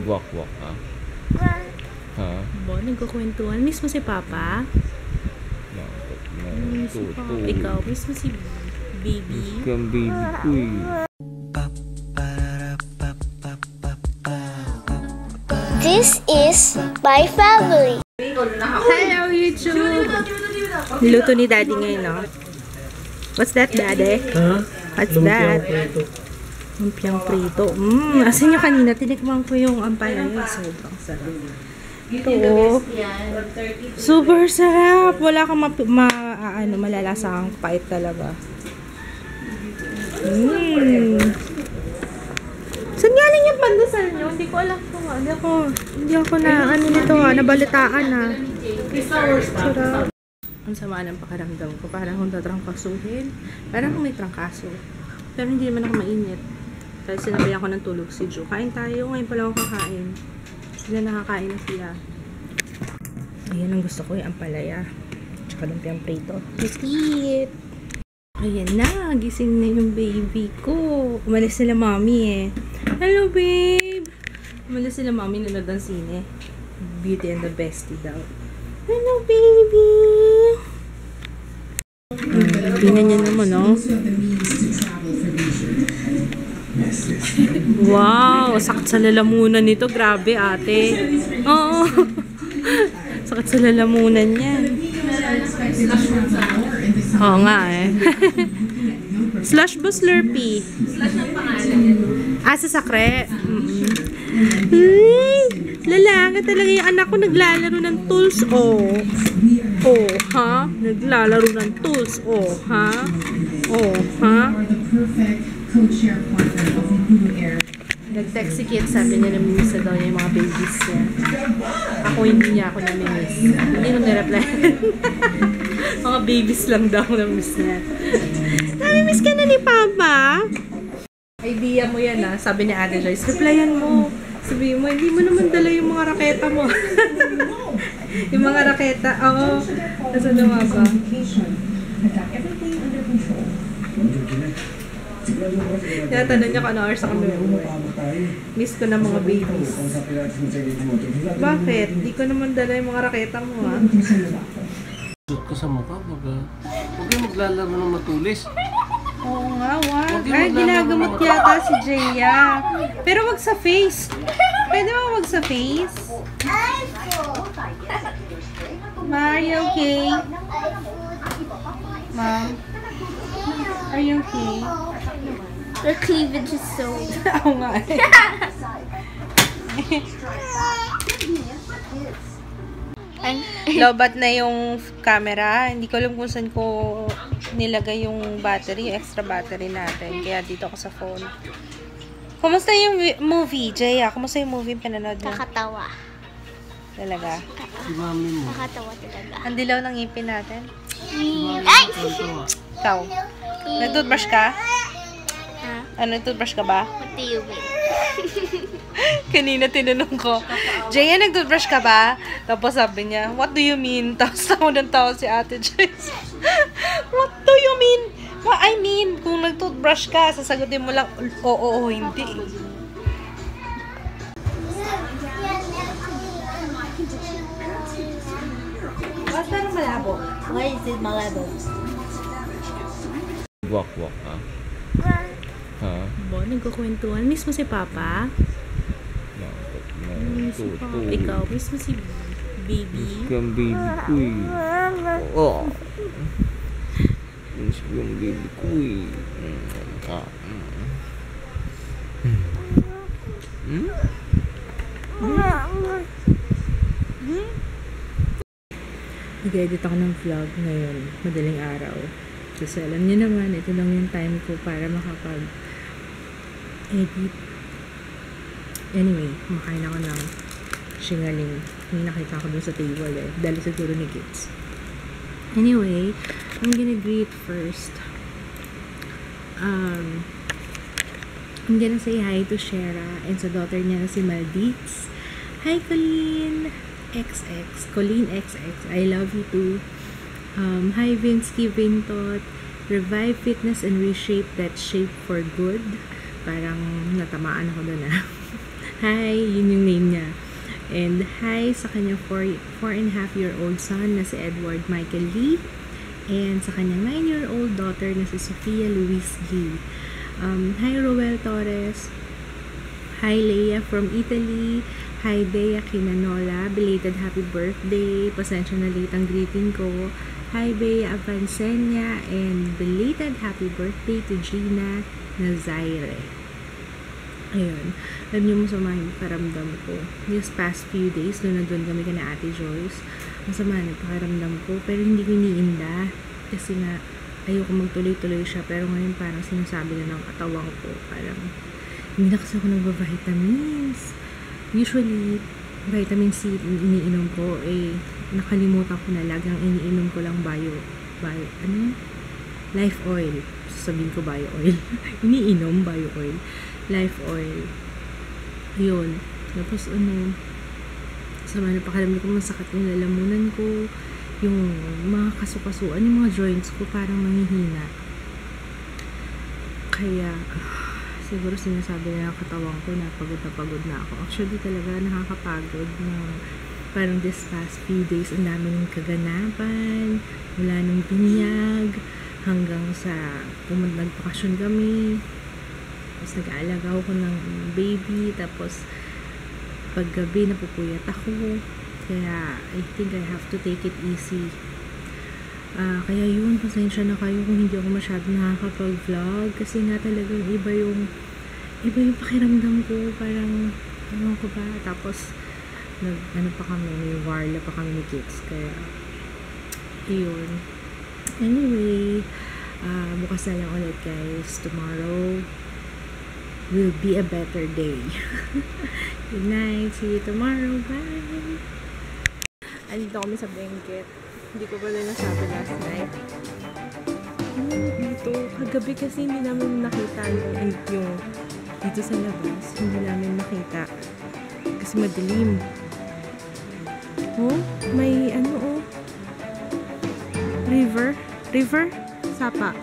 Wak-wak ha? Ha? Bo, nagkukwentuhan. Miss mo si Papa? Miss mo Papa. Ikaw, miss mo si Baby? Kang baby ko eh. This is my family. Hello, YouTube! Niluto ni Daddy ngayon, no? What's that, Daddy? Huh? What's that? Lumpiang prito. Asan yung kanina? Tinikman ko yung ampalaya. Sobrang sarap. Ito, oh. Super sarap. Wala kang malalasa kang pait talaga. Saan galing yung pandesal nyo? Hindi ko alam kung hindi ako na, nito nabalitaan na. Sarap. Ang sama ng pakiramdam ko. Parang kung tatrangkasuhin. Parang kung may trangkaso. Pero hindi naman ako mainit. Dahil sinabayan ko ng tulog si Jo. Kain tayo. Ngayon pala ako kakain. Sila nakakain na sila. Ayan ang gusto ko, yung ampalaya. Tsaka lumpiang prito. Biscuit! Ayan na. Gising na yung baby ko. Umalis sila mami eh. Hello babe! Umalis sila mami. Nanood ng sine. Beauty and the Bestie daw. Hello baby! Tingnan niya naman, no? Wow! Sakit sa lalamunan nito. Grabe, ate. Oo. Sakit sa lalamunan niya. Oo nga, eh. Slush ba Slurpee? Slush ang pangalan. Sa sakre. Lalaki talaga yung anak ko. Naglalaro ng tools, oh. Oh, ha? Naglalaro ng tools, oh, ha? Oh, ha? Nag-text si Kit, sabi niya namimiss na daw niya yung mga babies niya. Ako hindi niya ako namimiss. Hindi ko nireply. Mga babies lang daw namimiss niya. Namimiss ka na ni Papa? Idea mo yan, ha? Sabi ni Ate Joyce, replyan mo. Sabi mo, hindi mo naman dala yung mga raketa mo. Yung mga raketa, oo. Nasa naman ba? Tinatanong niya kung ano oras ako na miss ko na mga babies. Bakit? Di ko naman dala yung mga raketa mo, ha? Shoot ka sa mukha, huwag yung maglalaro ng matulis. Oo nga, wag. Ay, ginagamot yata si Jaya. Pero wag sa face. Pwede ba wag sa face? Ma, are you okay? Mom? Are you okay? The cleavage is so... Oo nga eh. Lobat na yung camera. Hindi ko alam kung saan ko nilagay yung battery, extra battery natin. Kaya dito ako sa phone. Kumusta yung movie, Jaya? Kumusta yung movie pinanood mo? Nakakatawa. Talaga? Si mami mo. Nakakatawa talaga. Ang dilaw ng ngipin natin. Ay! Ikaw? Nag-toothbrush ka? Ha? Ano, nag-toothbrush ka ba? What do you mean? Kanina tinanong ko, Jaya, nag-toothbrush ka ba? Tapos sabi niya, what do you mean? Tapos tawa ng tawa si Ate Joyce. What do you mean? What I mean, kung nag-toothbrush ka, sasagutin mo lang, oo, hindi. Basta nang malabo. Why is it malabo? Wak-wak ha? Ha? Bo, nagkukwentuhan. Miss mo si Papa? Miss mo Papa. Ikaw, miss mo si Baby? Kang baby ko eh. Oh. Miss ko yung baby ko eh. Nag-edit ako ng vlog ngayon, madaling araw. Kasi alam niyo naman, ito lang yung time ko para makapag-edit. Anyway, kumakain ako ng singaling. May nakita ko dun sa table eh. Dahil siguro ni Kids. Anyway, I'm gonna greet first. I'm gonna say hi to Shera and sa daughter niya na si Maldives. Hi, Colleen XX. I love you too. Hi, Vinsky Vintot. Revive fitness and reshape that shape for good. Parang natamaan ako doon, ah. Hi, yun yung name And hi sa kanyang 4.5-year-old son na si Edward Michael Lee. And sa kanyang 9-year-old daughter na si Sofia Louise Lee. Hi Roel Torres. Hi Leia from Italy. Hi Bea Kinanola. Belated happy birthday. Pasensya na late ang greeting ko. Hi Bea Avancenia. And belated happy birthday to Gina Nazaire. Ayun. Alam niyo, masama yung pakiramdam ko. These past few days, doon kami na Ate Joyce. Masama yung pakiramdam ko. Pero hindi ko iniinda. Kasi nga, ayoko magtuloy-tuloy siya. Pero ngayon parang sinasabi na ng katawan ko. Parang, hindi na kasi ako nagba-vitamins. Usually, vitamin C iniinom ko. Nakalimutan ko na lagang iniinom ko lang Life oil. Sasabihin ko bio oil. Iniinom bio oil. Life oil. Yun. Tapos sama na pakiramdam ko, masakit yung lalamunan ko, yung mga kasukasuan, yung mga joints ko parang manghihina. Kaya siguro sinasabi na ng katawan ko na pagod na ako. Actually talaga nakakapagod na parang this past few days ang dami ng kaganapan, wala nang binyag, hanggang sa nagpakasyon kami. Tapos nag-aalaga ako ng baby. Tapos paggabi napupuyat ako. Kaya I think I have to take it easy. Kaya yun, pasensya na kayo kung hindi ako masyado nakakapag-vlog. Kasi nga talagang iba yung pakiramdam ko. Parang, ko ba? Tapos, pa kami, may warla pa kami ni kids. Kaya, yun. Anyway, bukas na lang ulit guys. Tomorrow will be a better day. Good night. See you tomorrow. Bye. Andito kami sa blanket. Hindi ko pala nasabi last night. Dito. Kagabi kasi hindi namin nakita yung dito sa labas. Hindi namin nakita. Kasi madilim. Oh, may river. Sapa.